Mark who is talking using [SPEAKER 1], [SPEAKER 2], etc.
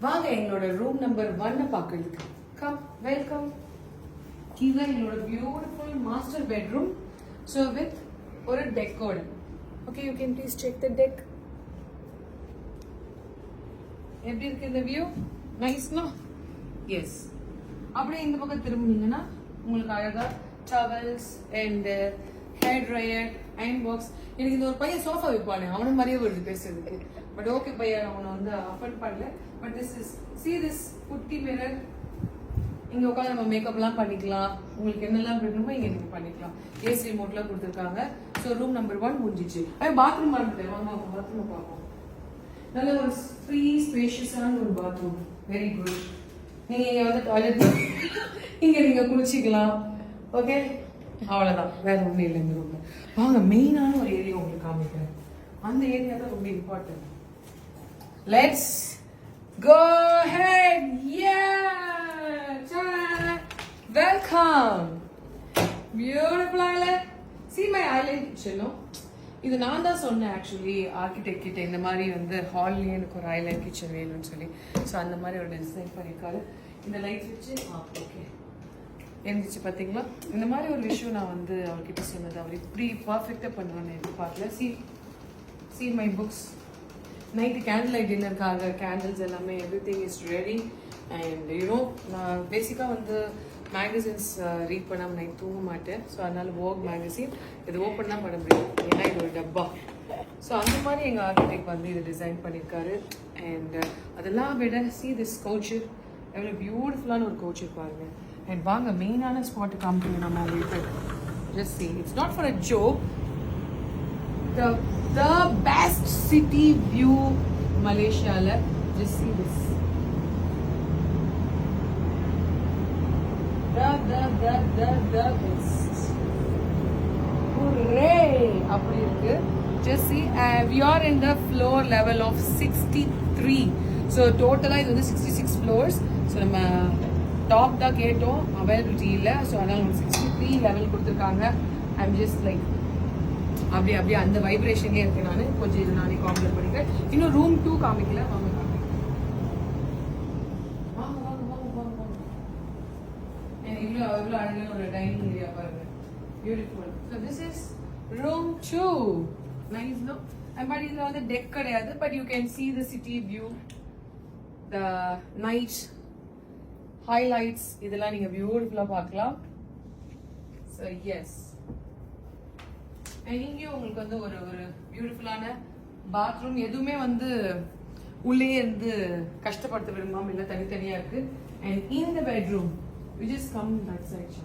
[SPEAKER 1] வாங்க எங்களோட room number 1 பார்க்கிறதுக்கு. Come, welcome. இதுதான் எங்களோட beautiful master bedroom. So with ஒரு டெக்கோட. Okay, you can please check the deck. எப்படி இருக்கு இந்த வியூ? நைஸ்னா? எஸ். அப்படியே இந்த பக்கம் திரும்பினீங்கன்னா உங்களுக்கு அழகா towels and hair dryer, iron box. எனக்கு இந்த ஒரு பையன் சோஃபா வைப்பானே அவன மாதிரியே வருது பேசுறதுக்கு. பட் ஓகே பையன், அவனை வந்து அஃபர்ட் பண்ணல. பட் திஸ் குட்டி மிரர். இங்க உட்காந்து நம்ம மேக்கப்லாம் பண்ணிக்கலாம். உங்களுக்கு என்னெல்லாம் வேணுமோ இங்க நீங்க பண்ணிக்கலாம். ஏசி ரிமோட்லாம் கொடுத்துருக்காங்க. ஸோ ரூம் நம்பர் 1 முடிஞ்சிச்சு. பாத்ரூம் மறந்துட்டேன். வாங்க பாத்ரூம் பார்ப்போம். நல்ல ஒரு ஃப்ரீ ஸ்பேஷியஸான ஒரு பாத்ரூம். Very good. நீங்க இங்க வந்து டாய்லெட் இங்க நீங்க குளிச்சிக்கலாம். ஓகே, அவ்வளவுதான். வேற ஒண்ணும் இல்லை இந்த ரூம்ல. வாங்க மெயினான ஒரு ஏரியா உங்களுக்கு காமிக்கிறேன். அந்த ஏரியா தான் ரொம்ப important. Let's go ahead. Welcome. Beautiful island. See my island kitchen. இது நான் தான் சொன்னேன் ஆக்சுவலி ஆர்கிடெக்ட் கிட்ட இந்த மாதிரி வந்து ஹால்லேயே எனக்கு ஒரு ஐலாண்ட் கிச்சன் வேணும்னு சொல்லி. ஸோ அந்த மாதிரி ஒரு டிசைன் பண்ணியிருக்காரு. இந்த லைட் வச்சு ஓகே இருந்துச்சு பார்த்தீங்களா? இந்த மாதிரி ஒரு விஷயம் நான் வந்து அவர்கிட்ட சொன்னது. அவர் இப்படி பர்ஃபெக்டாக பண்ணுவான்னு எதிர்பார்க்கல. See my books. Night candle light டின்னருக்காக கேண்டில்ஸ் எல்லாமே everything is ready. And you know நான் பேசிக்காக வந்து மேகசின்ஸ் ரீட் பண்ணாமல் நைட் தூங்க மாட்டேன். ஸோ அதனால வோக் மேகசின் இது ஓப்பன் தான் பண்ண முடியும், ஏன்னா இது ஒரு டப்பா. ஸோ அந்த மாதிரி எங்கள் ஆர்கிடெக்ட் வந்து இது டிசைன் பண்ணியிருக்காரு. அண்ட் அதெல்லாம் விட சி திஸ் கவுச்சர், எவ்வளோ பியூட்டிஃபுல்லான ஒரு கவுச்சர் பாருங்க. அண்ட் வாங்க மெயினான ஸ்பாட்டு காமிக்கணும் நம்ம உங்களுக்கு. Just C, it's not for a joke. The best city view மலேசியால. Just see this. The best. Hooray! அப்படி இருக்கு. Just see, we are in the floor level of 63. So totally இது வந்து 66 floors. So நம்ம top தான் கேட்டோம், availability இல்லை. So அதனால 63 லெவல் கொடுத்துருக்காங்க. ஐம் ஜஸ்ட் லைக் அப்படியே அந்த வைப்ரேஷன்லேயே இருக்கேன் நான். கொஞ்சம் இது நானே காம்ப்ளீட் பண்ணிக்கிறேன். இன்னும் ரூம் 2 காமிக்கல. வாங்க இவ்வளோ அழகான ஒரு டைனிங் ஏரியா பாருங்க. Beautiful. So this is room 2. Nice no? But இதில் வந்து டெக் கிடையாது. But you can see the city view, the night highlights இதெல்லாம் நீங்கள் பியூட்டிஃபுல்லாக பார்க்கலாம். So yes. இங்கேயும் உங்களுக்கு வந்து ஒரு பியூட்டிஃபுல்லான பாத்ரூம். எதுவுமே வந்து உள்ளே இருந்து கஷ்டப்படுத்த விரும்பாமல் இல்லை, தனித்தனியாக இருக்கு. அண்ட் இந்த bedroom we just come that side.